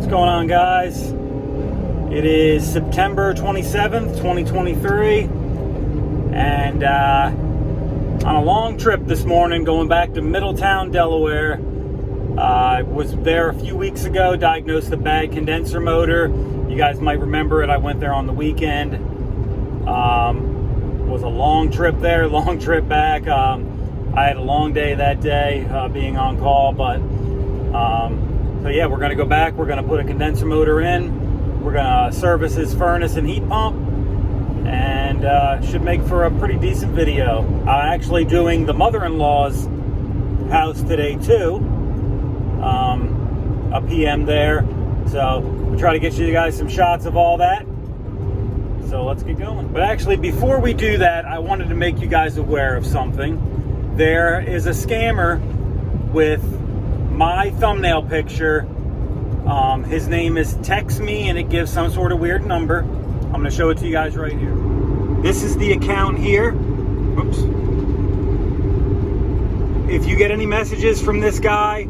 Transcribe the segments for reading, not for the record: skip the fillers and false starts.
What's going on, guys? It is September 27th, 2023, and on a long trip this morning going back to Middletown, Delaware. I was there a few weeks ago, diagnosed a bad condenser motor. You guys might remember it. I went there on the weekend. Was a long trip there, long trip back. I had a long day that day being on call, but so yeah, we're going to go back. We're going to put a condenser motor in. We're going to service his furnace and heat pump, and should make for a pretty decent video. I'm actually doing the mother-in-law's house today too, a PM there. So we'll try to get you guys some shots of all that. So let's get going. But actually, before we do that, I wanted to make you guys aware of something. There is a scammer with my thumbnail picture. His name is Text Me, and it gives some sort of weird number. I'm going to show it to you guys right here. This is the account here. Oops. If you get any messages from this guy,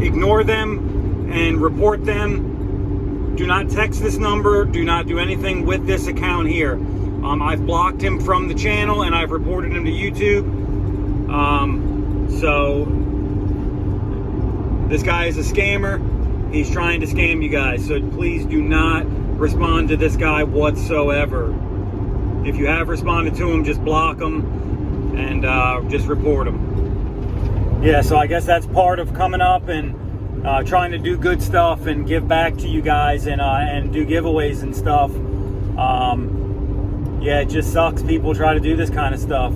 ignore them and report them. Do not text this number. Do not do anything with this account here. I've blocked him from the channel, and I've reported him to YouTube. So this guy is a scammer. He's trying to scam you guys. So please do not respond to this guy whatsoever. If you have responded to him, just block him and just report him. Yeah, so I guess that's part of coming up and trying to do good stuff and give back to you guys and do giveaways and stuff. Yeah, it just sucks people try to do this kind of stuff.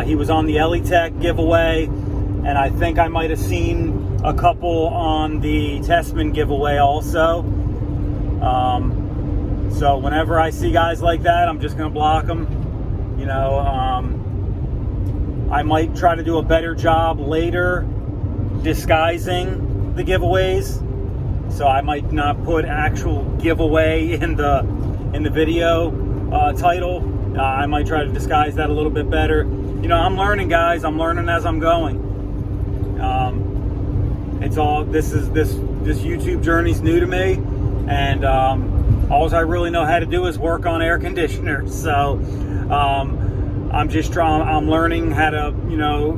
He was on the Elitech giveaway, and I think I might have seen a couple on the Testman giveaway also. So whenever I see guys like that, I'm just gonna block them. You know, I might try to do a better job later disguising the giveaways. So I might not put actual giveaway in the video title. I might try to disguise that a little bit better. You know, I'm learning, guys. I'm learning as I'm going. It's all this YouTube journey's new to me, and all I really know how to do is work on air conditioners. So I'm learning how to, you know,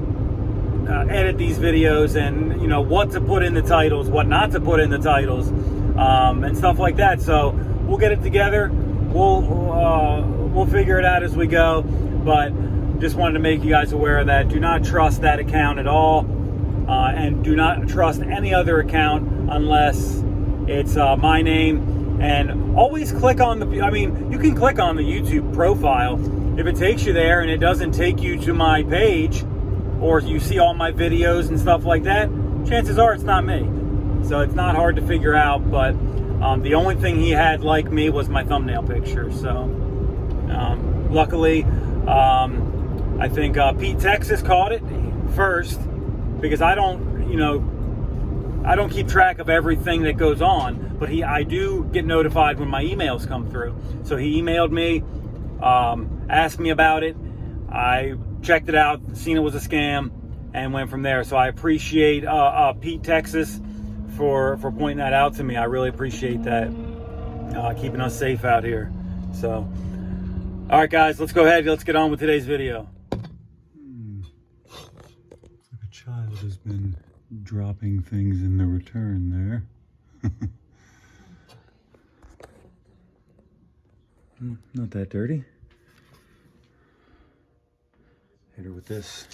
edit these videos, and you know what to put in the titles, what not to put in the titles, and stuff like that. So we'll get it together. We'll figure it out as we go. But just wanted to make you guys aware of that. Do not trust that account at all. And do not trust any other account unless it's my name. And always click on you can click on the YouTube profile. If it takes you there and it doesn't take you to my page, or you see all my videos and stuff like that, chances are it's not me. So it's not hard to figure out, but the only thing he had like me was my thumbnail picture. So luckily, I think Pete Texas caught it first, because I don't keep track of everything that goes on, but I do get notified when my emails come through. So he emailed me, asked me about it. I checked it out, seen it was a scam, and went from there. So I appreciate Pete Texas for pointing that out to me. I really appreciate that, keeping us safe out here. So, all right, guys, let's go ahead. Let's get on with today's video. Child has been dropping things in the return there. Not that dirty. Hit her with this.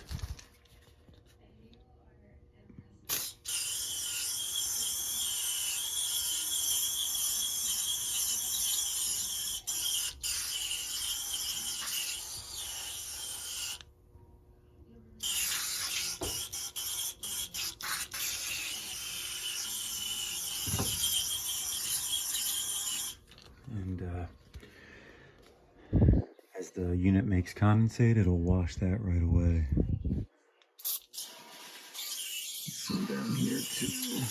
And as the unit makes condensate, it'll wash that right away. Some down here too.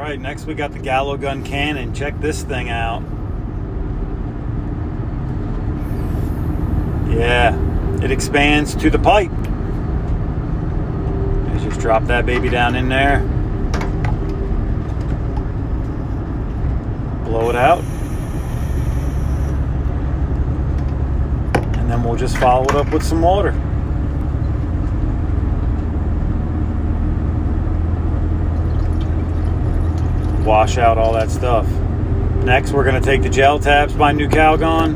right, next we got the Gallo Gun cannon. Check this thing out. Yeah, it expands to the pipe. Let's just drop that baby down in there. Blow it out. And then we'll just follow it up with some water. Wash out all that stuff. Next, we're going to take the gel tabs by New Calgon,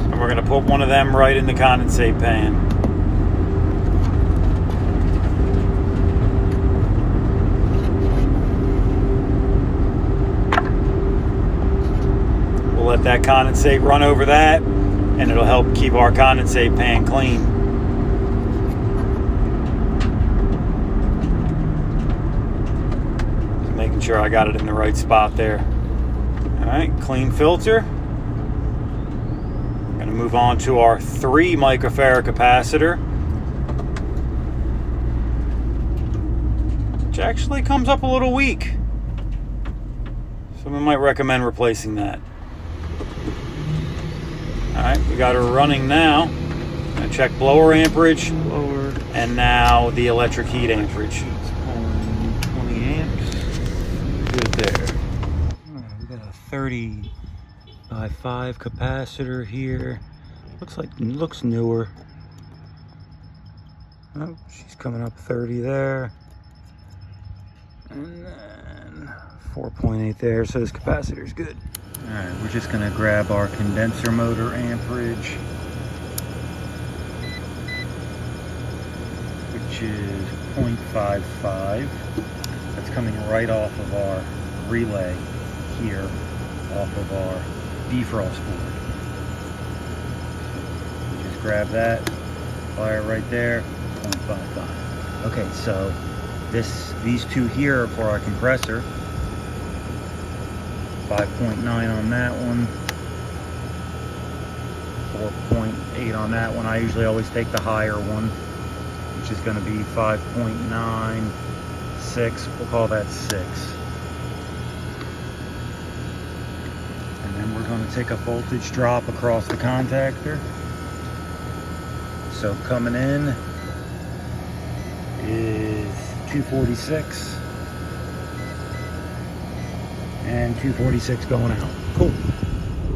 and we're going to put one of them right in the condensate pan. We'll let that condensate run over that, and it'll help keep our condensate pan clean. Making sure I got it in the right spot there. All right, clean filter. We're going to move on to our 3 microfarad capacitor, which actually comes up a little weak. So we might recommend replacing that. All right, we got her running now. I'm going to check blower amperage. Lower. And now the electric heat amperage. It's pulling 20 amps. Good there. All right, we got a 30 by 5 capacitor here. Looks newer. Oh, she's coming up 30 there. And then 4.8 there, so this capacitor's good. All right, we're just gonna grab our condenser motor amperage, which is 0.55. That's coming right off of our relay here, off of our defrost board. Just grab that, wire right there, 0.55. Okay, so these two here are for our compressor. 5.9 on that one, 4.8 on that one. I usually always take the higher one, which is going to be 5.96. We'll call that 6. And then we're going to take a voltage drop across the contactor. So coming in is 246. And 246 going out. Cool.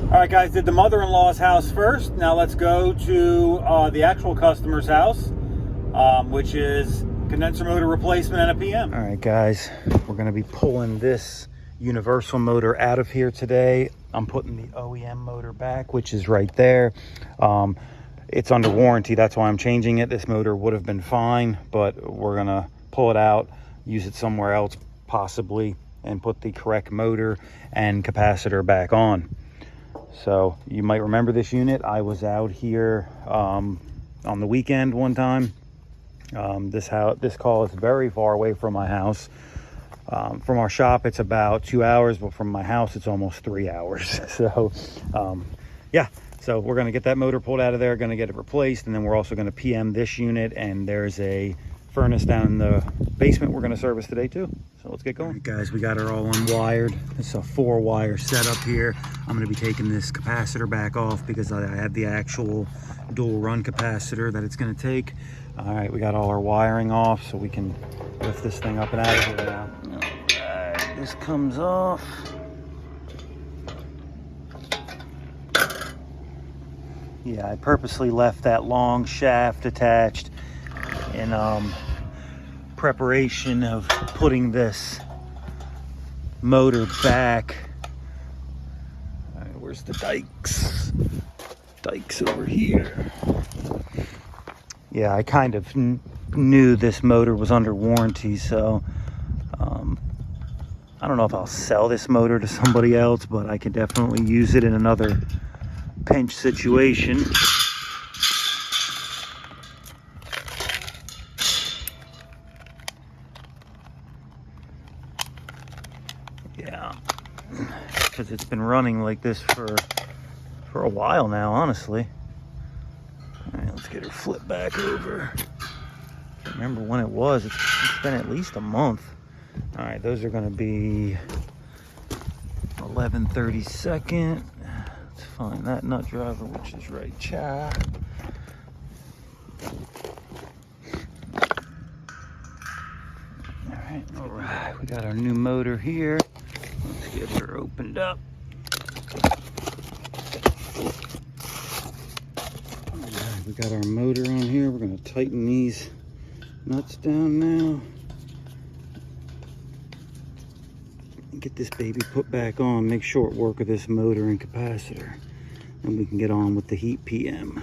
All right, guys, did the mother-in-law's house first. Now let's go to the actual customer's house, which is condenser motor replacement and a PM. All right, guys, we're going to be pulling this universal motor out of here today. I'm putting the OEM motor back, which is right there. It's under warranty. That's why I'm changing it. This motor would have been fine, but we're going to pull it out, use it somewhere else possibly, and put the correct motor and capacitor back on. So you might remember this unit. I was out here on the weekend one time. This call is very far away from my house. From our shop, it's about 2 hours, but from my house, it's almost 3 hours. So yeah, so we're going to get that motor pulled out of there, going to get it replaced, and then we're also going to PM this unit, and there's a furnace down in the basement we're going to service today too. So let's get going. All right, guys, we got her all unwired. It's a 4-wire setup here. I'm going to be taking this capacitor back off because I have the actual dual run capacitor that it's going to take. All right, we got all our wiring off, so we can lift this thing up and out of here now. All right, this comes off. Yeah, I purposely left that long shaft attached in preparation of putting this motor back. All right, where's the dikes? Dikes over here. Yeah, I kind of knew this motor was under warranty, so I don't know if I'll sell this motor to somebody else, but I can definitely use it in another pinch situation. Yeah, because it's been running like this for a while now, honestly. All right, let's get her flipped back over. I can't remember when it was. It's been at least a month All right, those are gonna be 11/32. Let's find that nut driver, which is right here. All right, we got our new motor here. Let's get her opened up. All right, we got our motor on here. We're gonna tighten these nuts down now. Get this baby put back on, make short work of this motor and capacitor, and we can get on with the heat PM.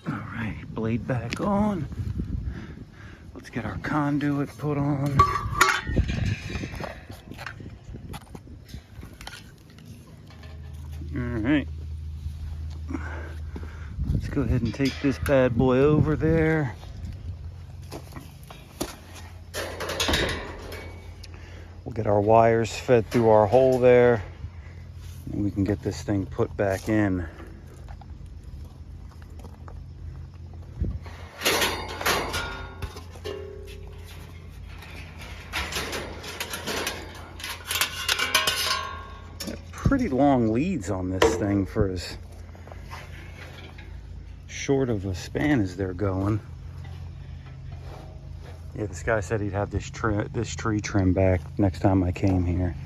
All right, blade back on. Let's get our conduit put on. All right, let's go ahead and take this bad boy over there. We'll get our wires fed through our hole there, and we can get this thing put back in. Pretty long leads on this thing for as short of a span as they're going. Yeah, this guy said he'd have this tree trim back next time I came here.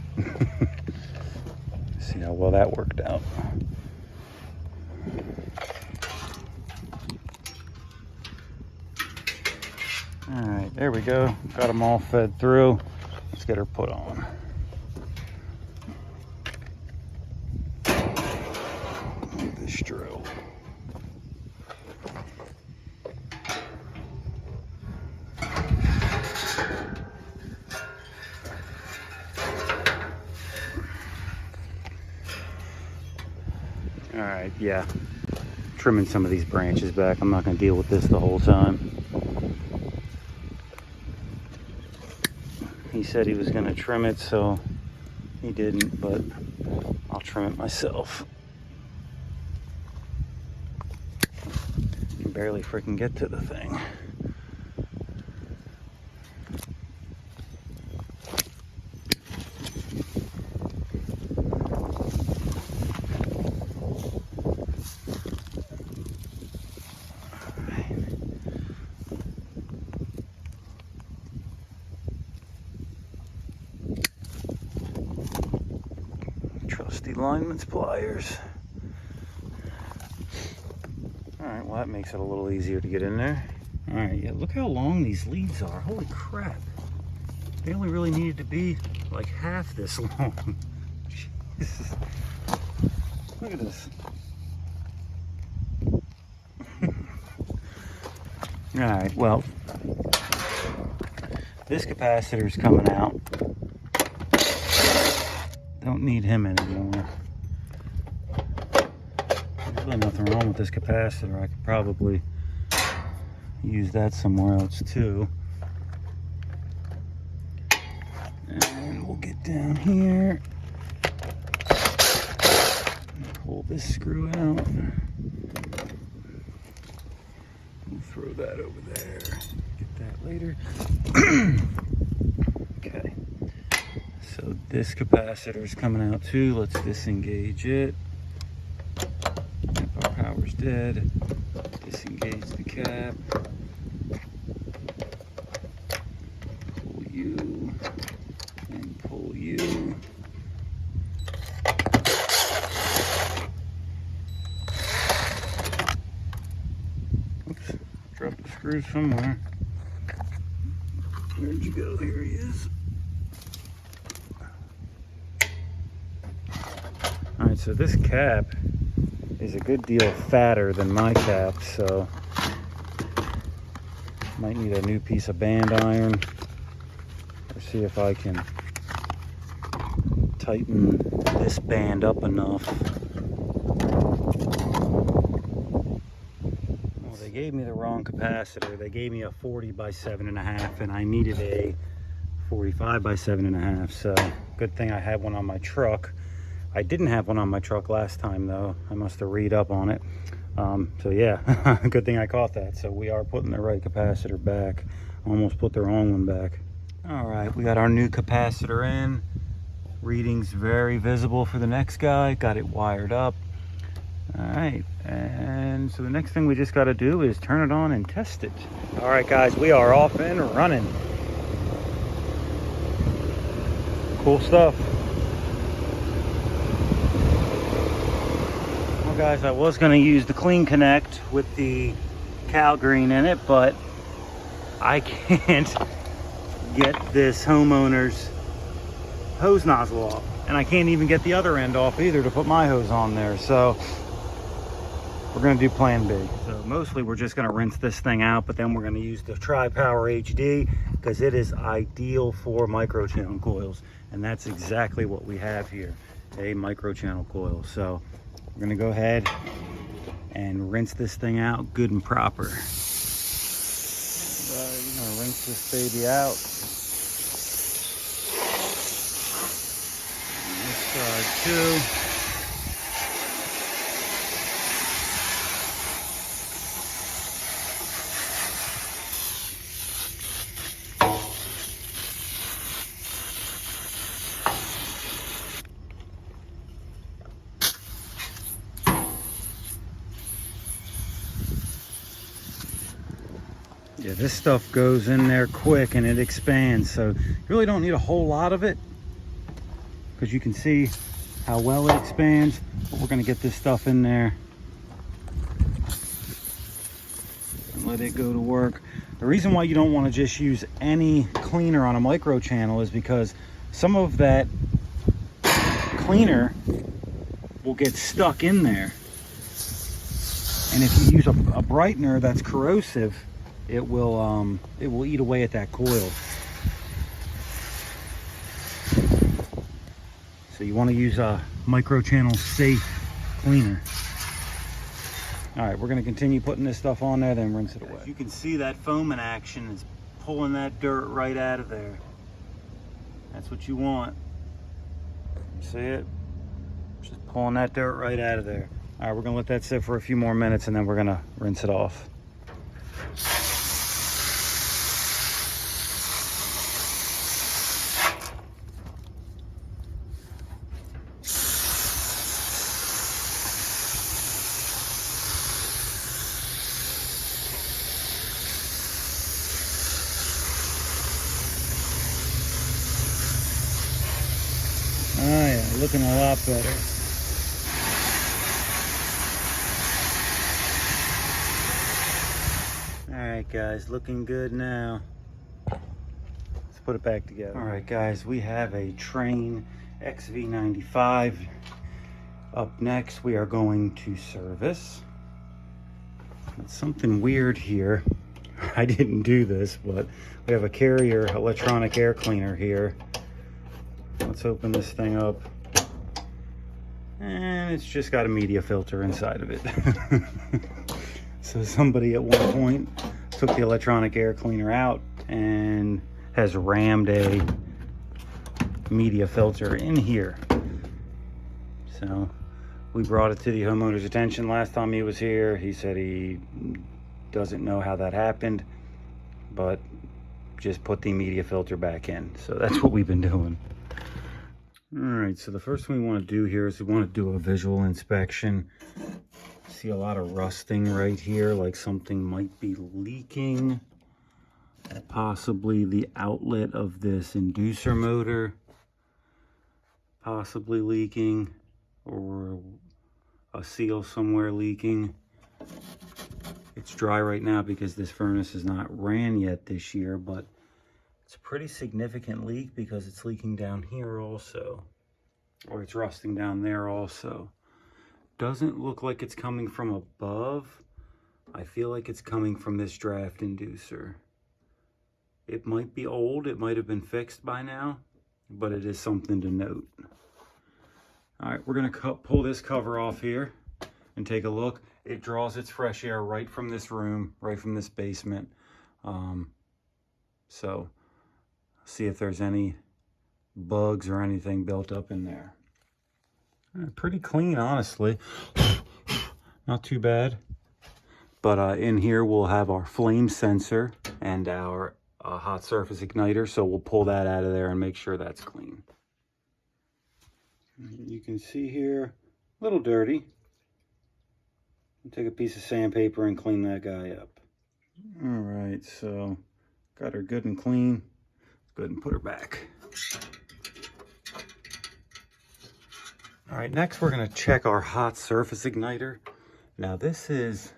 See how well that worked out. All right, there we go. Got them all fed through. Let's get her put on. Look at this drill. All right, yeah, trimming some of these branches back. I'm not going to deal with this the whole time. He said he was going to trim it, so he didn't, but I'll trim it myself. You can barely freaking get to the thing. Trusty lineman's pliers. All right, well that makes it a little easier to get in there. All right, yeah, look how long these leads are. Holy crap. They only really needed to be like half this long. Jesus. Look at this. All right, well, this capacitor's coming out. Don't need him anymore. There's really nothing wrong with this capacitor. I could probably use that somewhere else too. And we'll get down here. Pull this screw out. We'll throw that over there. Get that later. Okay. So this capacitor is coming out too. Let's disengage it. If our power's dead, disengage the cap. Pull you and pull you. Oops, dropped the screw somewhere. Where'd you go? Here he is. All right, so this cap is a good deal fatter than my cap, so might need a new piece of band iron, or see if I can tighten this band up enough. Well, they gave me the wrong capacitor. They gave me a 40 by 7.5, and I needed a 45 by 7.5, so good thing I had one on my truck. I didn't have one on my truck last time though. I must have read up on it. So yeah, good thing I caught that. So we are putting the right capacitor back. Almost put the wrong one back. All right, we got our new capacitor in. Readings very visible for the next guy. Got it wired up. All right, and so the next thing we just got to do is turn it on and test it. All right, guys, we are off and running. Cool stuff. Well, guys, I was going to use the Clean Connect with the Cal Green in it, but I can't get this homeowner's hose nozzle off, and I can't even get the other end off either to put my hose on there. So we're going to do plan B. So mostly we're just going to rinse this thing out, but then we're going to use the Tri-Power HD because it is ideal for micro-channel coils, and that's exactly what we have here, a micro-channel coil. So we're going to go ahead and rinse this thing out good and proper. You're going to rinse this baby out. This side too. Yeah, this stuff goes in there quick and it expands, so you really don't need a whole lot of it because you can see how well it expands. But we're going to get this stuff in there and let it go to work. The reason why you don't want to just use any cleaner on a micro channel is because some of that cleaner will get stuck in there, and if you use a brightener that's corrosive, it will eat away at that coil. So you want to use a micro channel safe cleaner. All right, we're going to continue putting this stuff on there, then rinse it away. You can see that foam in action is pulling that dirt right out of there. That's what you want. See it? Just pulling that dirt right out of there. All right, we're going to let that sit for a few more minutes, and then we're going to rinse it off. Oh yeah, looking a lot better. Alright guys, looking good now. Let's put it back together. Alright guys, we have a Train XV95. Up next, we are going to service. It's something weird here. I didn't do this, but we have a Carrier electronic air cleaner here. Let's open this thing up, and it's just got a media filter inside of it. So somebody at one point took the electronic air cleaner out and has rammed a media filter in here. So we brought it to the homeowner's attention last time he was here. He said he doesn't know how that happened, but just put the media filter back in. So that's what we've been doing. All right, so the first thing we want to do here is we want to do a visual inspection. See a lot of rusting right here, like something might be leaking. Possibly the outlet of this inducer motor, possibly leaking, or a seal somewhere leaking. It's dry right now because this furnace is not ran yet this year, but it's a pretty significant leak because it's leaking down here also, or it's rusting down there also. Doesn't look like it's coming from above. I feel like it's coming from this draft inducer. It might be old, it might have been fixed by now, but it is something to note. All right, we're gonna pull this cover off here and take a look. It draws its fresh air right from this room, right from this basement. So see if there's any bugs or anything built up in there. Pretty clean, honestly. Not too bad. But in here we'll have our flame sensor and our hot surface igniter, so we'll pull that out of there and make sure that's clean. You can see here, a little dirty. Take a piece of sandpaper and clean that guy up. All right, so got her good and clean. Let's go ahead and put her back. All right, next we're gonna check our hot surface igniter. Now this is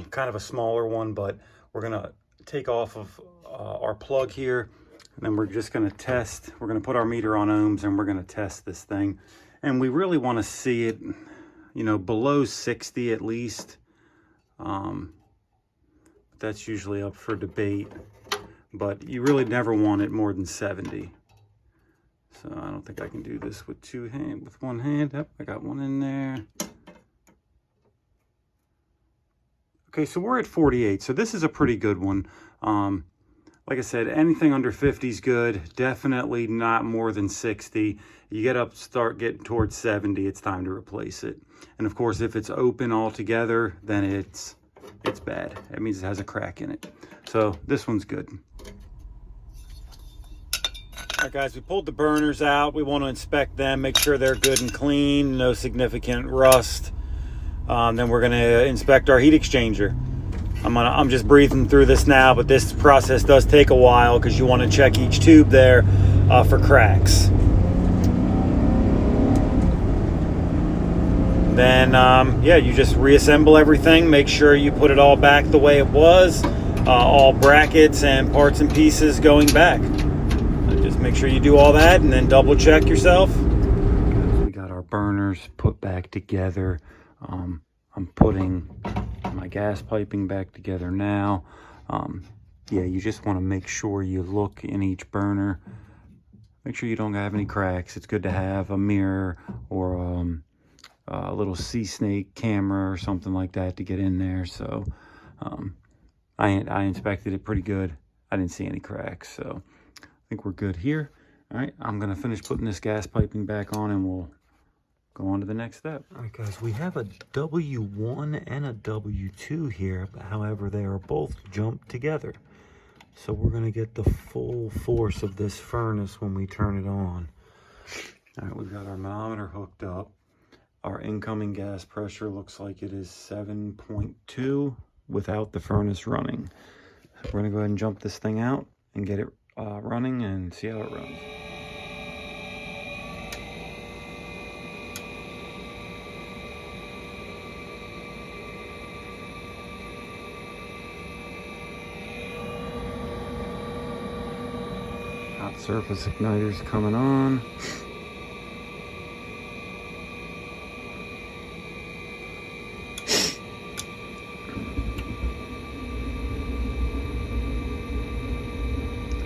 kind of a smaller one, but we're gonna take off of our plug here, and then we're just gonna test. We're gonna put our meter on ohms and we're gonna test this thing. And we really wanna see it, you know, below 60 at least. That's usually up for debate, but you really never want it more than 70. So I don't think I can do this with one hand. Yep, I got one in there. Okay, so we're at 48, so this is a pretty good one. Like I said, anything under 50 is good. Definitely not more than 60. You start getting towards 70, it's time to replace it. And of course, if it's open altogether, then it's bad. That means it has a crack in it. So this one's good. All right, guys, we pulled the burners out. We want to inspect them, make sure they're good and clean, no significant rust. Then we're gonna inspect our heat exchanger. I'm just breathing through this now, but this process does take a while because you want to check each tube there for cracks. Then, yeah, you just reassemble everything. Make sure you put it all back the way it was. All brackets and parts and pieces going back. So just make sure you do all that and then double check yourself. We got our burners put back together. I'm putting my gas piping back together now. Yeah, you just want to make sure you look in each burner. Make sure you don't have any cracks. It's good to have a mirror or a little sea snake camera or something like that to get in there. So I inspected it pretty good. I didn't see any cracks, so I think we're good here. All right, I'm gonna finish putting this gas piping back on and we'll go on to the next step. All right, guys, we have a W1 and a W2 here. However, they are both jumped together. So we're gonna get the full force of this furnace when we turn it on. All right, we've got our manometer hooked up. Our incoming gas pressure looks like it is 7.2 without the furnace running. So we're gonna go ahead and jump this thing out and get it running and see how it runs. Hot surface igniter's coming on.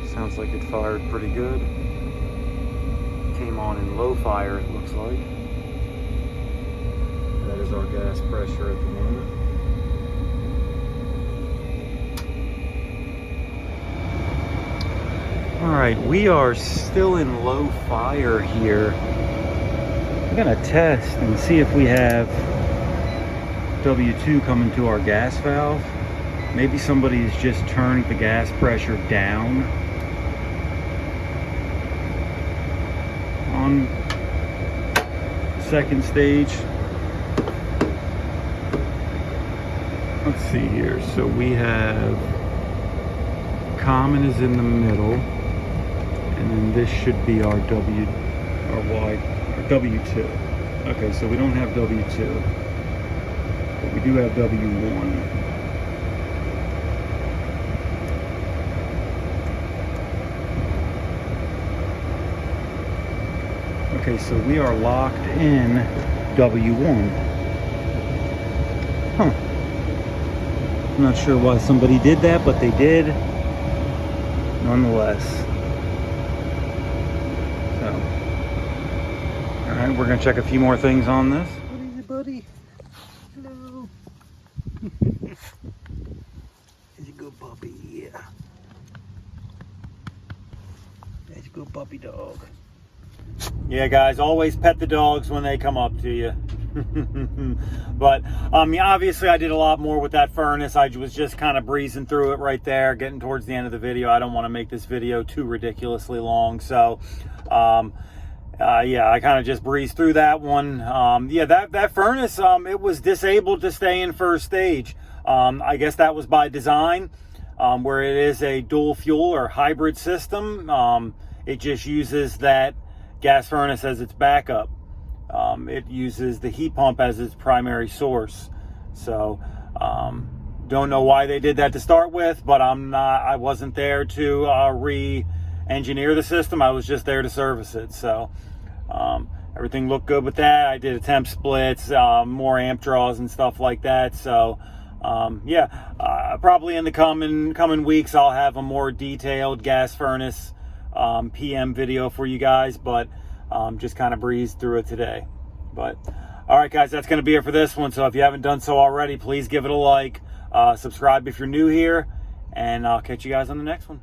Sounds like it fired pretty good. Came on in low fire, it looks like. That is our gas pressure at the moment. All right, we are still in low fire here. We're gonna test and see if we have W2 coming to our gas valve. Maybe somebody has just turned the gas pressure down on second stage. Let's see here. So we have common is in the middle, and then this should be our W or Y or W2. Okay, so we don't have W2, but we do have W1. Okay, so we are locked in W1. Huh. I'm not sure why somebody did that, but they did nonetheless. So, all right, we're gonna check a few more things on this. What is it, buddy? Hello. He's a good puppy, yeah. That's a good puppy dog. Yeah, guys, always pet the dogs when they come up to you. But yeah, obviously I did a lot more with that furnace. I was just kind of breezing through it right there, getting towards the end of the video. I don't want to make this video too ridiculously long, so yeah, I kind of just breezed through that one. Yeah, that furnace, it was disabled to stay in first stage. I guess that was by design, where it is a dual fuel or hybrid system. It just uses that gas furnace as its backup. It uses the heat pump as its primary source. So don't know why they did that to start with, but I wasn't there to re-engineer the system. I was just there to service it. So everything looked good with that. I did a temp splits, more amp draws and stuff like that. So yeah, probably in the coming weeks I'll have a more detailed gas furnace PM video for you guys, but just kind of breezed through it today. But all right, guys, that's going to be it for this one. So if you haven't done so already, please give it a like, subscribe if you're new here, and I'll catch you guys on the next one.